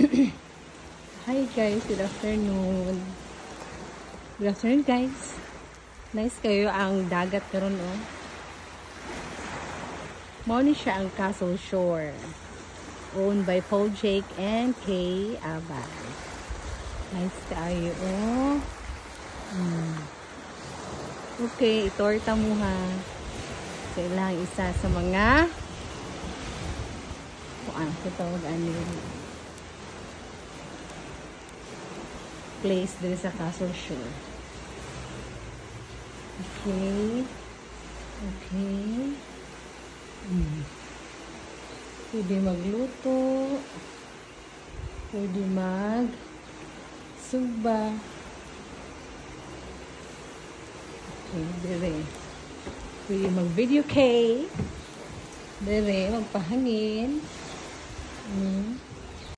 Hi guys, good afternoon. Good afternoon guys. Nice kayo ang dagat karon oh. Mao ni siya ang Castle Shore. Owned by Paul Jake and Kay Abad. Nice kayo oh. Okay, itorta mo ha. Kailangan isa sa mga place din sa Castle Shore. Okay. Okay. Pwede magluto. Pwede mag-sugba. Okay, dire. Pwede mag-video kay. Dire, magpahangin.